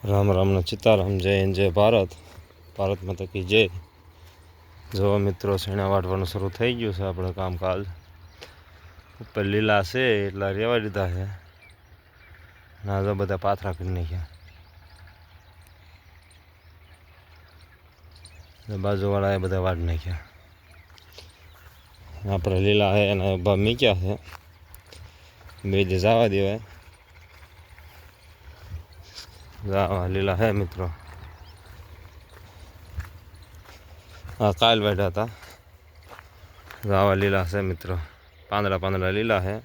राम राम न सीताराम। जय हिंद जय भारत। भारत माता की जय। जो मित्रों छेणा वाटવાનું શરૂ થઈ ગયું છે આપણે કામકાજ। ઉપર લીલા છે એટલા રેવા દીધા છે ના તો બધા પાથરા કરી નાખ્યા। બાજુવાળાએ બધા વાડ નાખ્યા। આપણે લીલા છે અને ઉભા મીક્યા છે બે જે જવા દેવાય। जावा लीला है मित्रों। हाँ काल बैठा था। जावा लीला है मित्रों। पांदड़ा पांदड़ा लीला है।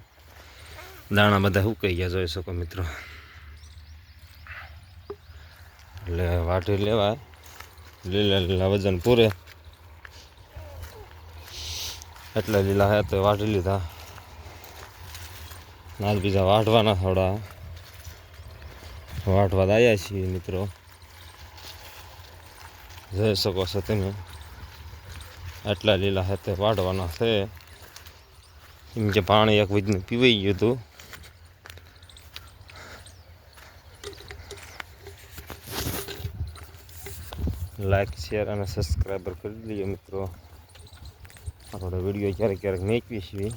दाणा बधा हुकाई गया जोई सको मित्रों। એટલે વાટી લેવા લીલા લીલા વજન પૂરે એટલે લીલા હે તો વાટી લીધા। આજ બીજા વાટવાના થોડા વાટવા આવ્યા છીએ મિત્રો। જોઈ શકો છો તમે આટલા લીલા હે તે વાટવાના છે। એમ કે પાણી એક વીજનું પીવાઈ ગયું હતું। लाइक शेर और सब्सक्राइबर कर दीजिए मित्रों। આપણે વિડીયો ક્યારેક ક્યારેક મેકવી છીએ।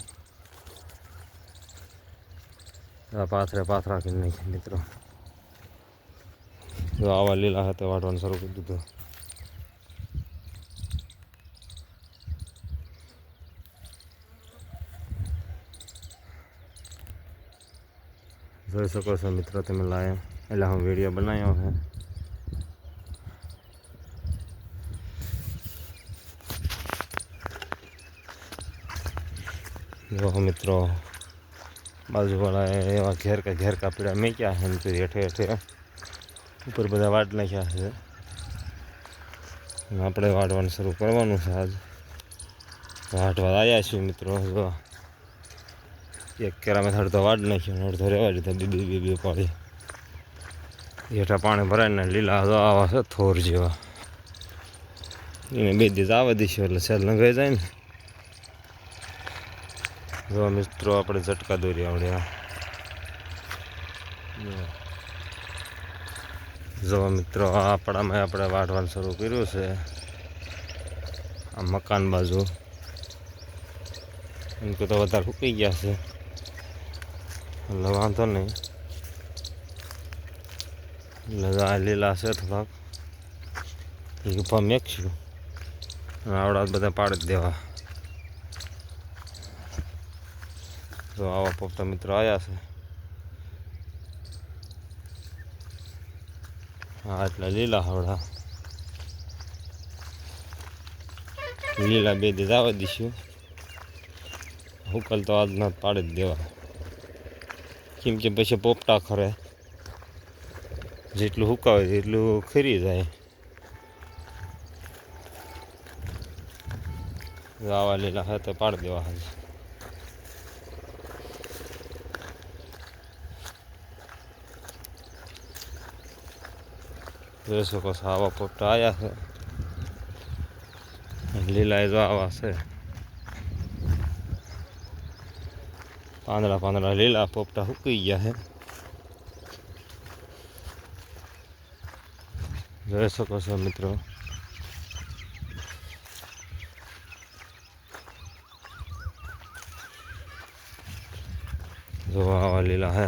આ પાથરે પાથરા કરી નાખીએ મિત્રો। જો આવા લીલા હાથે વાટવાનું શરૂ કરી દીધું। જોઈ શકો છો મિત્રો તમે લાયા એટલે હું વિડીયો બનાવ્યો છે। जो मित्रों बाजूवाला एवं घेर का पीड़ा मेक्या है हेठे हेठे ऊपर बधा वाट नाख्या है। આપણે વાટવાનું શરૂ કરવાનું છે। આજ વાટવા આવ્યા છીએ મિત્રો। જો એક કેરામાં અડધો વાટ નાખ્યો અડધો રહેવા દીધો બે પાડી હેઠા પાણી ભરાઈને લીલા જો આવા છે થોર જેવા। એને બે દિવસ આવવા દઈશું એટલે સેલ લંઘાઈ જાય ને। જો મિત્રો આપણે ઝટકા દોરી આવડ્યા। જો મિત્રો આ આપણામાં આપણે વાટવાનું શરૂ કર્યું છે આ મકાન બાજુ। એમ કે તો વધારે ફૂકી ગયા છે એટલે વાંધો નહીં। એટલે આ લીલા છે થોડાક એ ઉભા મેકશું આવડા બધા પાડી દેવા। તો આવા પોપટા મિત્રો આવ્યા છે। હા એટલે લીલા હવડા લીલા બે દી આવવા દઈશું। હુકલ તો આજના પાડી જ દેવા કેમ કે પછી પોપટા ખરે જેટલું હુકાવે એટલું ખરી જાય। આવા લીલા હે તો પાડી દેવા હાલ। જોઈ શકો છો આવા પોપટા આવ્યા છે લીલા એ જો આવા છે પાંદડા પાંદડા લીલા પોપટા સુકાઈ ગયા છે। જોઈ શકો છો મિત્રો। જો આવા લીલા હે।